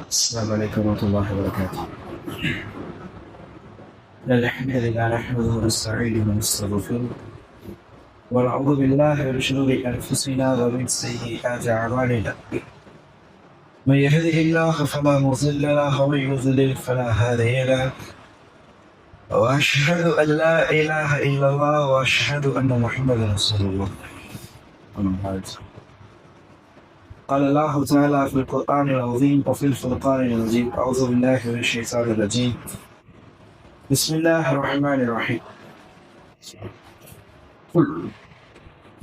السلام عليكم ورحمة الله وبركاته. الحمد لله نحمده ونستعينه ونستغفره ونعوذ بالله من شرور أنفسنا ومن سيئات أعمالنا. من يهده الله فلا مضل له ومن يضلل فلا هادي له. وأشهد أن لا إله إلا الله وأشهد أن محمدا رسول الله. أما بعد. قال الله تعالى في القرآن العظيم وفي الفرقان العظيم. أعوذ بالله من الشيطان الرجيم. بسم الله الرحمن الرحيم. قل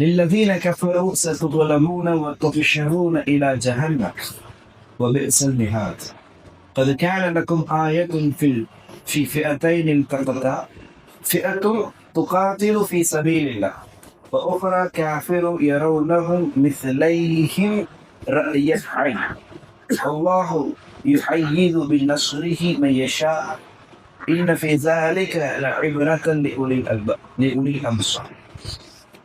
للذين كفروا ستغلبون وتحشرون إلى جهنم وبئس المهاد. قد كان لكم آية في فئتين التقتا، فئة تقاتل في سبيل الله وأخرى كافر يرونهم مثليهم رأي العين، الله يحيد بنصره من يشاء إن في ذلك لعبرة لأولي الأبصار.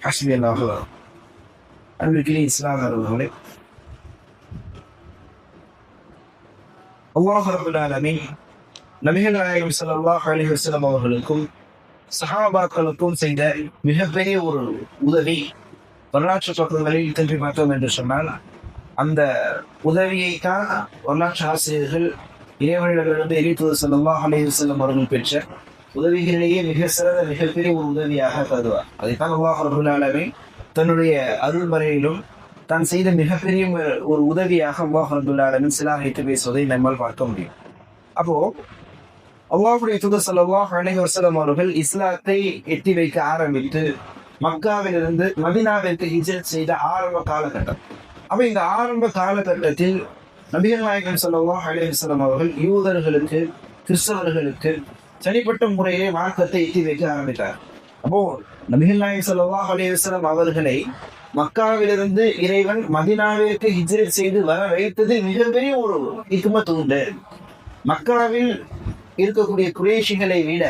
حسبي الله ونعم الوكيل. இஸ்லாம் அவர்களே, அல்லாஹ் ரப்பல் ஆலமீன் நபிகள் நாயகம் ஸல்லல்லாஹு அலைஹி வஸல்லம் அவர்களுக்கும் சஹாபாக்களுக்கும் செய்த மிகப்பெரிய ஒரு உதவி வரலாற்று பக்கங்களில் திரும்பி பார்த்தோம் என்று சொன்னால், அந்த உதவியை தான் வரலாற்று ஆசிரியர்கள் இறைவனிடமிருந்து இறைத்தூதர் ஸல்லல்லாஹு அலைஹி வஸல்லம் அவர்கள் பெற்ற உதவிகளிலேயே மிக சிறந்த மிகப்பெரிய ஒரு உதவியாக கருதுவார். அதைத்தான் அல்லாஹ் ரப்பல் ஆலமீன் தன்னுடைய அருள்மறையிலும் தான் செய்த மிகப்பெரிய ஒரு உதவியாக அல்லாஹ் ரப்பல் ஆலமீன் சிலாகித்து பேசுவதை நம்மால் பார்க்க முடியும். அப்போ அல்லாஹ்வுடைய தூதர் ஸல்லல்லாஹு அலைஹி வஸல்லம் அவர்கள் இஸ்லாத்தை எட்டி வைக்க ஆரம்பித்து மக்காவிலிருந்து மதீனாவிற்கு ஹிஜ்ரத் செய்த ஆரம்ப காலகட்டம். அப்ப இந்த ஆரம்ப காலகட்டத்தில் நபிகள் நாயகம் ஸல்லல்லாஹு அலைஹி வஸல்லம் அவர்கள் யூதர்களுக்கு, கிறிஸ்தவர்களுக்கு தனிப்பட்ட முறையிலே மார்க்கத்தை எட்டி வைக்க ஆரம்பித்தார். அப்போ நபிகள் நாயகம் ஸல்லல்லாஹு அலைஹி வஸல்லம் அவர்களை மக்காவிலிருந்து இறைவன் மதீனாவிற்கு ஹிஜ்ரத் செய்து வர வைத்தது மிகப்பெரிய ஒரு ஹிக்மத் உண்டு. மக்காவில் இருக்கக்கூடிய குறைஷிகளை விட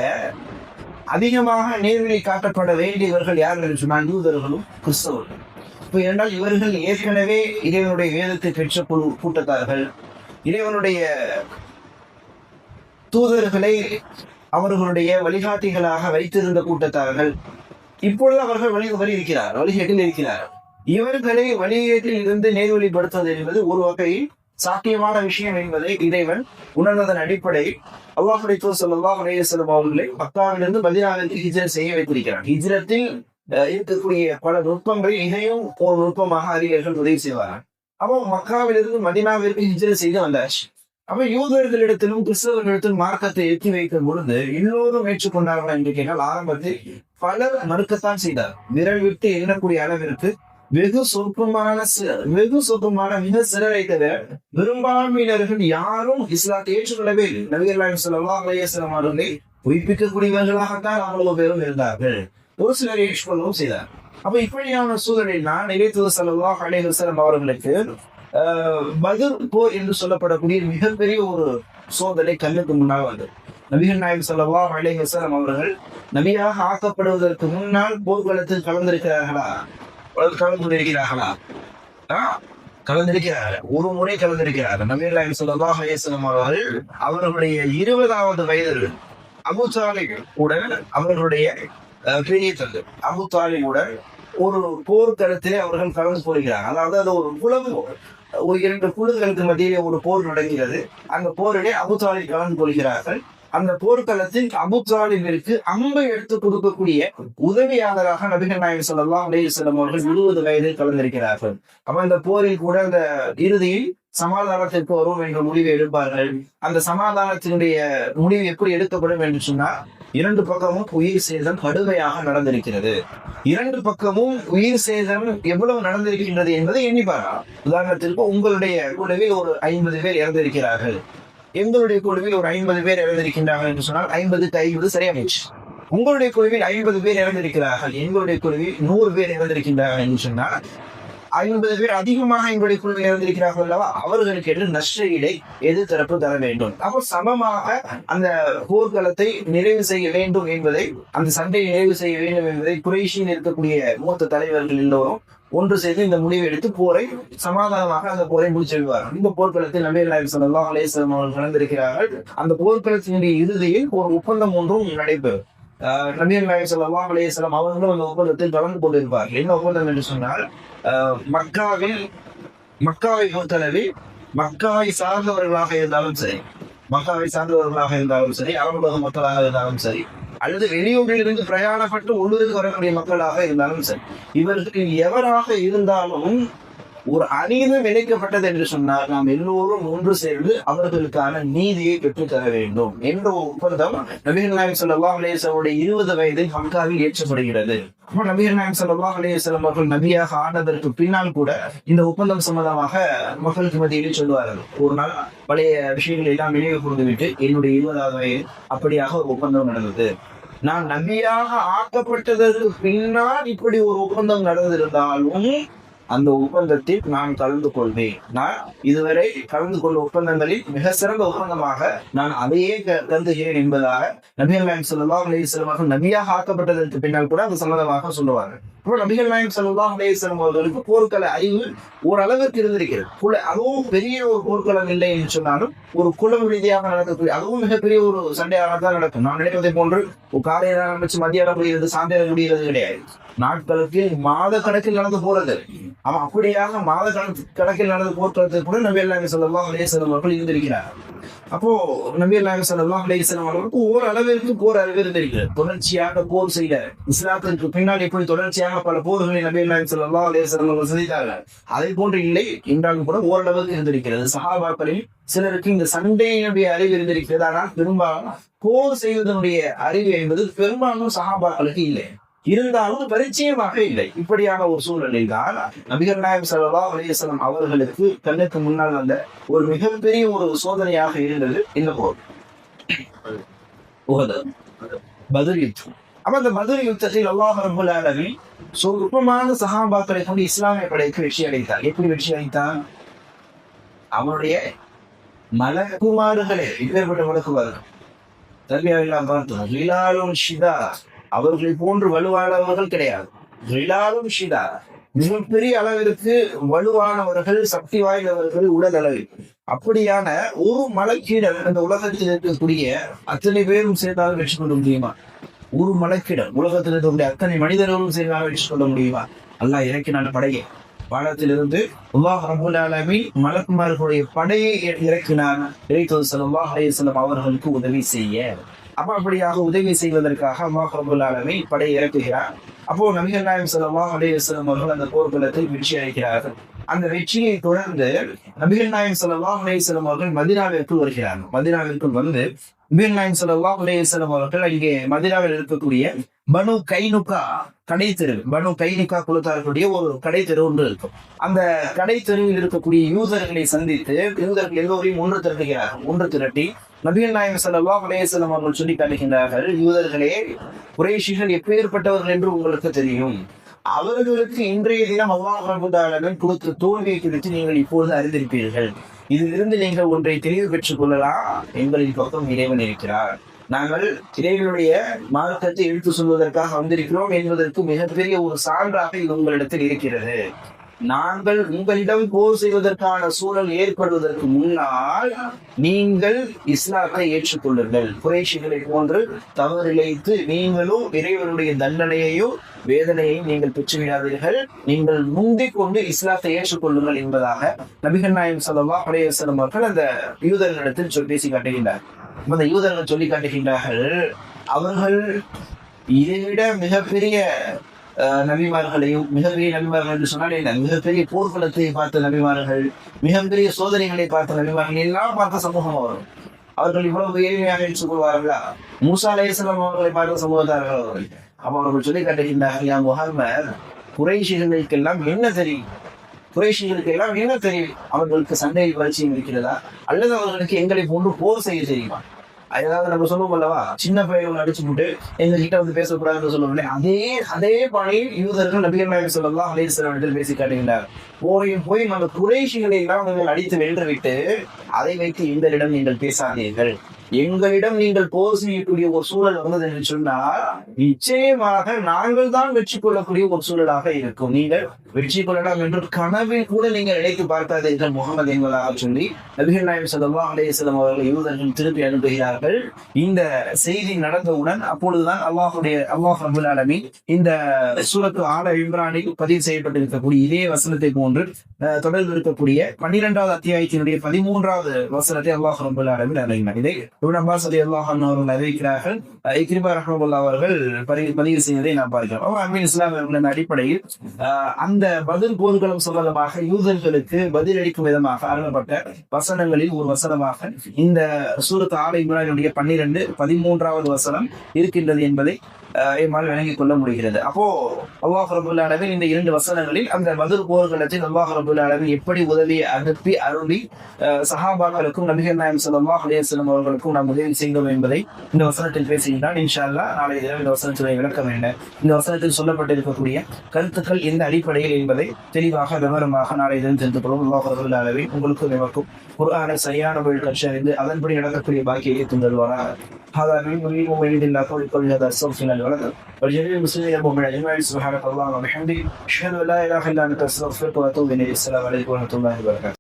அதிகமாக நேர்வழி காட்டப்பட வேண்டியவர்கள் யார் என்று சொன்னால் யூதர்களும் கிறிஸ்தவர்கள். இப்போ என்றால் இவர்கள் ஏற்கனவே இறைவனுடைய வேதத்தை பெற்ற கூட்டத்தார்கள், இறைவனுடைய தூதர்களை அவர்களுடைய வழிகாட்டிகளாக வைத்திருந்த கூட்டத்தார்கள். இப்பொழுது அவர்கள் வழிகேட்டில் இருக்கிறார். இவர்களை வழிகேட்டில் இருந்து நேர்வழிப்படுத்துவது என்பது ஒரு வகையில் சாத்தியமான விஷயம் என்பதை இறைவன் உணர்ந்ததன் அடிப்படையில் அல்லாஹ்வுடைய தூதர் ஸல்லல்லாஹு அலைஹி வஸல்லம் அவர்களை மக்காவிலிருந்து மதீனாவிற்கு ஹிஜ்ரத் செய்ய வைத்திருக்கிறார். ஹிஜ்ரத்தில் இருக்கக்கூடிய பல நுட்பங்களில் இதையும் ஒரு நுட்பமாக அறிஞர்கள் உதவி செய்வார்கள். அப்போ மக்காவிலிருந்து மதீனாவிற்கு ஹிஜ்ரத் செய்து வந்தாச்சு. அப்ப யூதர்களிடத்திலும் கிறிஸ்தவர்களிடத்திலும் மார்க்கத்தை எத்தி வைக்கும் பொழுது எல்லோரும் ஏற்றுக்கொண்டார்கள் என்று கேட்டால் ஆரம்பத்தில் பலர் மறுக்கத்தான் செய்தார். விரல் விட்டு எண்ணக்கூடிய அளவிற்கு வெகு சொற்பமான மிக சிலரை தவிர பெரும்பான்மையினர்கள் யாரும் இஸ்லாத்தை ஏற்றுக்கொள்ளவே இல்லை. நபிகள் நாயகம் ஸல்லல்லாஹு அலைஹி வஸல்லம் அவர்களை பொய்ப்பிக்கக்கூடியவர்களாகத்தான் அவ்வளவு பேரும் இருந்தார்கள். ஒரு சிலர் ஏற்றுக்கொள்ளவும் செய்தார். அப்ப இப்படியான சூழலில் நான் இறைத்தூதர் ஸல்லல்லாஹு அலைஹி வஸல்லம் அவர்களுக்கு பத்ர் போர் என்று சொல்லப்படக்கூடிய மிகப்பெரிய ஒரு சோதனை கண்ணுக்கு முன்னால் வந்தது. நபிகள் நாயகம் ஸல்லல்லாஹு அலைஹி வஸல்லம் அவர்கள் நபியாக ஆக்கப்படுவதற்கு முன்னால் போர்க்களத்தில் கலந்திருக்கிறார்களா? கலந்திருக்கிறார்கள். ஒரு முறை கலந்திருக்கிறார்கள். நபிகள் நாயகம் ஸல்லல்லாஹு அலைஹி வஸல்லம் அவர்கள் அவர்களுடைய 20வது வயதில் அபூ தாலிப் உடன் அவர்களுடைய பெரிய தந்தை அபூ தாலிப் உடன் ஒரு போர்க்களத்திலே அவர்கள் கலந்து போகிறார்கள். அதாவது அது ஒரு குழம்பு, ஒரு 2 குழுக்களுக்கு மத்தியிலே ஒரு போர் நடக்கிறது. அந்த போரிலே அபூ தாலிப் கலந்து கொள்கிறார்கள். அந்த போர்க்களத்தில் அபூ தாலிபிற்கு அம்பை எடுத்து கொடுக்கக்கூடிய உதவியாளராக நபிகள் நாயகம் ஸல்லல்லாஹு அலைஹி வஸல்லம் அவர்கள் 20 வயதில் கலந்திருக்கிறார்கள். அப்ப அந்த போரில் கூட அந்த இறுதியில் சமாதானத்திற்கு வரும் என்ற முடிவை எடுப்பார்கள். அந்த சமாதானத்தினுடைய முடிவு எப்படி எடுக்கப்படும் என்று சொன்னால், 2 பக்கமும் உயிர் சேதம் கடுமையாக நடந்திருக்கிறது. 2 பக்கமும் உயிர் சேதம் எவ்வளவு நடந்திருக்கின்றது என்பதை எண்ணிப்பாரா. உதாரணத்திற்கு உங்களுடைய குழுவில் ஒரு 50 பேர் இறந்திருக்கிறார்கள், எங்களுடைய குழுவில் ஒரு 50 பேர் இறந்திருக்கின்றார்கள் என்று சொன்னால் 50க்கு 50 சரியாயிடுச்சு. உங்களுடைய குழுவில் 50 பேர் இறந்திருக்கிறார்கள், எங்களுடைய குழுவில் 100 பேர் இறந்திருக்கின்றார்கள் என்று சொன்னால் 50 பேர் அதிகமாக எங்களுடைய குழுவில் இருந்திருக்கிறார்கள் அல்லவா, அவர்களுக்கு என்று நஷ்டஈடை எதிர்த்தரப்பு தர வேண்டும். அப்போ சமமாக அந்த போர்க்களத்தை நிறைவு செய்ய வேண்டும் என்பதை, அந்த சண்டையை நிறைவு செய்ய வேண்டும் என்பதை குறைஷியில் இருக்கக்கூடிய மூத்த தலைவர்கள் எல்லோரும் ஒன்று சேர்ந்து இந்த முடிவை எடுத்து போரை சமாதானமாக அந்த போரை முடிச்சிருவார்கள். இந்த போர்க்களத்தில் நபிகள் நாயகம் ஸல்லல்லாஹு அலைஹி வஸல்லம் அவர்கள் கலந்திருக்கிறார்கள். அந்த போர்க்களத்தினுடைய இறுதியில் ஒரு ஒப்பந்தம் ஒன்றும் நடைபெறும். நபிகள் நாயகம் ஸல்லல்லாஹு அலைஹி வஸல்லம் அவர்களும் அந்த ஒப்பந்தத்தில் கலந்து கொண்டிருப்பார்கள். என்ன ஒப்பந்தம் என்று சொன்னால், மக்காவை பொறுத்தளவில் மக்காவை சார்ந்தவர்களாக இருந்தாலும் சரி, அரபுலக மக்களாக இருந்தாலும் சரி, அல்லது வெளியூரில் இருந்து பிரயாணப்பட்டு உள்ளூருக்கு வரக்கூடிய மக்களாக இருந்தாலும் சரி, இவர்களுக்கு எவராக இருந்தாலும் ஒரு அநீதம் இணைக்கப்பட்டது என்று சொன்னால் நாம் எல்லோரும் ஒன்று சேர்ந்து அவர்களுக்கான நீதியை பெற்றுத் தர வேண்டும் என்ற ஒரு ஒப்பந்தம் நபிகள் நாயகம் ஸல்லல்லாஹு அலைஹி வஸல்லம் 20 வயதில் மக்காவில் ஏற்றப்படுகிறது. நபிகள் நாயகம் ஸல்லல்லாஹு அலைஹி வஸல்லம் அவர்கள் நபியாக ஆனதற்கு பின்னால் கூட இந்த ஒப்பந்தம் சம்பந்தமாக மக்களுக்கு மத்தியிலே சொல்வார்கள். ஒரு நாள் பழைய விஷயங்கள் எல்லாம் நினைவு கூர்ந்துவிட்டு, என்னுடைய 20வது வயது அப்படியாக ஒரு ஒப்பந்தம் நடந்தது, நான் நபியாக ஆக்கப்பட்டதற்கு பின்னால் இப்படி ஒரு ஒப்பந்தம் நடந்திருந்தாலும் அந்த ஒப்பந்தத்தில் நான் கலந்து கொள்வேன். நான் இதுவரை கலந்து கொண்ட ஒப்பந்தங்களில் மிக சிறந்த ஒப்பந்தமாக நான் அதையே கருதுகிறேன் என்பதாக நபிகள் நாயகம் ஸல்லல்லாஹு அலைஹி வஸல்லம் அவர்கள் நபியாக ஆக்கப்பட்டதற்கு பின்னால் கூட அது சம்பந்தமாக சொல்லுவாங்க. இப்போ நபிகள் நாயகம் ஸல்லல்லாஹு அலைஹி வஸல்லம் அவர்களுக்கு போர்க்கள அறிவு ஓரளவுக்கு இருந்திருக்கிறது. அதுவும் பெரிய ஒரு போர்க்களம் இல்லை என்று சொன்னாலும் ஒரு குலம் ரீதியாக நடக்கக்கூடிய, அதுவும் மிகப்பெரிய ஒரு சண்டையாக தான் நடக்கும். நான் நினைப்பதை போன்று ஒரு காலையில் ஆரம்பிச்சு மத்தியானம் முடிகிறது, சாயந்தரம் முடிகிறது கிடையாது. நாட்களுக்கு மாத கணக்கில் நடந்து போறது. அவன் அப்படியாக மாத கணக்கில் நடந்து போர்க்களத்தை கூட நபிகள் நாயகம் ஸல்லல்லாஹு அலைஹி வஸல்லம் அவர்கள் இருந்திருக்கிறார். அப்போ நபிகள் நாயகம் ஸல்லல்லாஹு அலைஹி வஸல்லம் அவர்களுக்கு ஓரளவிற்கு போர் அறிவு இருந்திருக்கிறது. தொடர்ச்சியாக போர் செய்த இஸ்லாத்திற்கு பின்னால் எப்படி தொடர்ச்சியாக பல போர்களை நபிகள் நாயகம் ஸல்லல்லாஹு அலைஹி வஸல்லம் அவர்கள் செய்தார்கள், அதை போன்று இல்லை என்றாலும் கூட ஓரளவுக்கு இருந்திருக்கிறது. சஹாபாக்களில் சிலருக்கு இந்த சண்டையினுடைய அறிவு இருந்திருக்கிறது. ஆனால் பெரும்பாலும் போர் செய்வதனுடைய அறிவு என்பது பெரும்பாலும் சஹாபாக்களுக்கு இல்லை, இருந்தாலும் பரிச்சயமாக இல்லை. இப்படியான ஒரு சூழ்நிலையில் தான் நபிகள் நாயகம் ஸல்லல்லாஹு அலைஹி வஸல்லம் அவர்களுக்கு கண்ணுக்கு முன்னால் வந்த ஒரு மிகப்பெரிய ஒரு சோதனையாக இருந்தது இந்த போர், பத்ர் யுத்தம். அப்ப அந்த பத்ர் யுத்தத்தில் அல்லாஹ் ரப்பல் ஆலமீன் சொற்பமான சஹாபாக்களை கொண்டு இஸ்லாமிய படைக்கு வெற்றி அடைத்தார். எப்படி வெற்றி அடைத்தார்? அவனுடைய மலக்குமாறுகளே, இப்பேற்பட்ட மலக்குமார்கள் தர்பியாவெல்லாம் பார்த்தோம். அவர்களை போன்று வலுவானவர்கள் கிடையாது. மிகப்பெரிய அளவிற்கு வலுவானவர்கள், சக்தி வாய்ந்தவர்கள் உடல் அளவில். அப்படியான ஒரு மலக்கீடல் அந்த உலகத்தில் இருக்கக்கூடிய அத்தனை பேரும் சேர்ந்தாலும் வெற்றி கொள்ள முடியுமா? ஒரு மலக்கீடல் உலகத்தில் இருக்கக்கூடிய அத்தனை மனிதர்களும் சேர்ந்தாலும் வெற்றி கொள்ள முடியுமா? அல்லாஹ் இறக்கினான படையை வானத்திலிருந்து அல்லாஹ் ரப்பல் ஆலமீன் மலக்குமார்களுடைய படையை இறக்கினான். இறைத்தூதர் ஸல்லல்லாஹு அலைஹி வஸல்லம் அவர்களுக்கு உதவி செய்ய. அப்படியாக உதவி செய்வதற்காக அல்லாஹ் ரப்பல் ஆலமீன் படை இறக்குகிறார். அப்போ நபிகள் நாயகம் ஸல்லல்லாஹு அலைஹி வஸல்லம் அவர்கள் அந்த போர்க்களத்தில் வெற்றி அடைகிறார்கள். அந்த வெற்றியை தொடர்ந்து நபிகள் நாயகம் ஸல்லல்லாஹு அலைஹி வஸல்லம் அவர்கள் மதீனாவிற்குள் வருகிறார்கள். மதீனாவிற்குள் வந்து நபிகள் நாயகம் ஸல்லல்லாஹு அலைஹி வஸல்லம் அவர்கள் அங்கே மதீனாவில் இருக்கக்கூடிய பனு கைனுகா கடைத்தெரு, பனு கைனுகா குலத்தார்களுடைய ஒரு கடைத்தெரு ஒன்று இருக்கும். அந்த கடைத்தெருவில் இருக்கக்கூடிய யூதர்களை சந்தித்து யூதர்கள் எல்லோரையும் ஒன்று திரட்டி நபிகள் நாயகம் ஸல்லல்லாஹு அலைஹி வஸல்லம் அவர்கள் சொல்லி காட்டுகின்றார்கள், யூதர்களே, குறைஷிகள் எப்பேற்பட்டவர்கள் என்று உங்களுக்கு தெரியும். அவர்களுக்கு இன்றைய தினம் அல்லாஹ் ரப்பல் ஆலமீன் கொடுத்த தோல்வியை குறித்து நீங்கள் இப்போது அறிந்திருப்பீர்கள். இதிலிருந்து நீங்கள் ஒன்றை தெளிவு பெற்றுக் கொள்ளலாம். எங்களின் பக்கம் இறைவன் இருக்கிறார். நாங்கள் இறைவனுடைய மார்க்கத்தை எடுத்து சொல்வதற்காக வந்திருக்கிறோம் என்பதற்கு மிகப்பெரிய ஒரு சான்றாக இது உங்களிடத்தில் இருக்கிறது. நாங்கள் உங்களிடம் போர் செய்வதற்கான சூழல் ஏற்படுவதற்கு முன்னால் நீங்கள் இஸ்லாத்தை ஏற்றுக்கொள்ளுங்கள். குறைஷிகளை போன்று தவறிழைத்து நீங்களும் இறைவனுடைய தண்டனையையும் வேதனையையும் நீங்கள் பெற்றுவிடாதீர்கள். நீங்கள் முந்திக் கொண்டு இஸ்லாத்தை ஏற்றுக்கொள்ளுங்கள் என்பதாக நபிகள் நாயகம் ஸல்லல்லாஹு அலைஹி வஸல்லம் அவர்கள் அந்த யூதர்களிடத்தில் பேசி காட்டுகின்றார். அந்த யூதர்கள் சொல்லி காட்டுகின்றார்கள், அவர்கள் இதைவிட மிகப்பெரிய நபிமார்களையும், மிகப்பெரிய நபிமார்கள் என்று சொன்னால் என்ன, மிகப்பெரிய போர்க்களத்தை பார்த்த நபிமார்கள், மிகப்பெரிய சோதனைகளை பார்த்த நபிமார்கள் எல்லாம் பார்த்த சமூகம் அவர்கள். அவர்கள் இவ்வளவு எளிமையாக ஏற்றுக்கொள்வார்களா? மூசா அலைஹிஸ்ஸலாம் அவர்களை பார்த்த சமூகத்தார்கள் அவர்கள். அப்ப அவர்கள் சொல்லி காட்டுகின்றார்கள், யா முஹம்மத், குறைஷிகளுக்கெல்லாம் என்ன தெரியும்? அவர்களுக்கு சண்டையில் பரிச்சயம் இருக்கிறதா, அல்லது அவர்களுக்கு எங்களை போன்று போர் செய்ய தெரியுமா? அதாவது நம்ம சொல்லுவோம் அல்லவா, சின்ன பையன் அடிச்சு போட்டு எங்க கிட்ட வந்து பேசக்கூடாதுன்னு சொல்லுவோம்ல, அதே பாணியில் யூதர்கள் நபிகள் நாயகம் ஸல்லல்லாஹு அலைஹி வஸல்லம் பேசி காட்டுகின்றார். போய் நம்ம குறைஷிகளை எல்லாம் நீங்கள் அடித்து வென்று விட்டு அதை வைத்து எங்களிடம் நீங்கள் பேசாதீர்கள், எங்களிடம் நீங்கள் போர் செய்யக்கூடிய ஒரு சூழல் வந்தது என்று சொன்னால் நிச்சயமாக நாங்கள் தான் வெற்றி கொள்ளக்கூடிய ஒரு சூழலாக இருக்கும். நீங்கள் வெற்றி கொள்ளலாம் என்று கனவில் கூட நீங்கள் நினைத்து பார்க்காதீர்கள் முகமது என்பதாக சொல்லி நபிகள் நாயகம் ஸல்லல்லாஹு அலைஹி வஸல்லம் அவர்கள் யூதர்கள் திருப்பி அனுப்புகிறார்கள். இந்த செய்தி நடந்தவுடன் அப்பொழுதுதான் அல்லாஹ் ரப்பல் ஆலமீன் இந்த சூரத்து ஆல இம்ரானில் பதிவு செய்யப்பட்டிருக்கக்கூடிய இதே வசனத்தை போன்று தொடர்ந்து இருக்கக்கூடிய 12வது அத்தியாயத்தினுடைய 13வது வசனத்தை அல்லாஹ் ரப்பல் ஆலமீன் அறிவிக்கிறார். இதை இப்னு அப்பாஸ் ரலியல்லாஹு அன்ஹு அவர்கள் அறிவிக்கிறார்கள். இக்ரிமா ரஹ்மத்துல்லாஹி அவர்கள் பதிவு செய்வதை நாம் பார்க்கிறோம். அமீன் இஸ்லாம் அடிப்படையில் அந்த பதில் போர்களும் சம்பந்தமாக யூதர்களுக்கு பதிலளிக்கும் விதமாக அருளப்பட்ட வசனங்களில் ஒரு வசனமாக இந்த சூரத் ஆல இம்ரானுடைய 13வது வசனம் இருக்கின்றது என்பதை எம்மால் விளங்கிக் கொள்ள முடிகிறது. அப்போ அல்லாஹ் ரப்பல் ஆலமீன் இந்த 2 வசனங்களில் அந்த பதில் போர்க்களத்தில் அல்லாஹ் ரப்பல் ஆலமீன் எப்படி உதவியை அனுப்பி அருளி சஹாபாக்களுக்கும் நபிகள் நாயகம் ஸல்லல்லாஹு அலைஹி வஸல்லம் அவர்களுக்கும் நாம் உதவி செய்தோம் என்பதை இந்த வசனத்தில் பேசுகின்றான். இன்ஷா அல்லாஹ் நாளைய தினம் இந்த வசனத்துடைய விளக்கம் என்ன, இந்த வசனத்தில் சொல்லப்பட்டிருக்கக்கூடிய கருத்துக்கள் எந்த அடிப்படையில் என்பதை தெளிவாக விவரமாக நாளைய தினம் தெரிந்து கொள்வோம். அல்லாஹ் ரப்பல் ஆலமீன் உங்களுக்கும் எனக்கும் குர்ஆனை சரியான வழியில் கற்றறிந்து அதன்படி நடக்கக்கூடிய பாக்கியத்தை தந்தருவாராக. هذا من يريد الله قول هذا استغفر لنا ولكم ولجميع المسلمين المؤمنين اجمعين. سبحانك اللهم وبحمدك اشهد ان لا اله الا انت استغفرك واتوب اليك. السلام عليكم ورحمه الله وبركاته.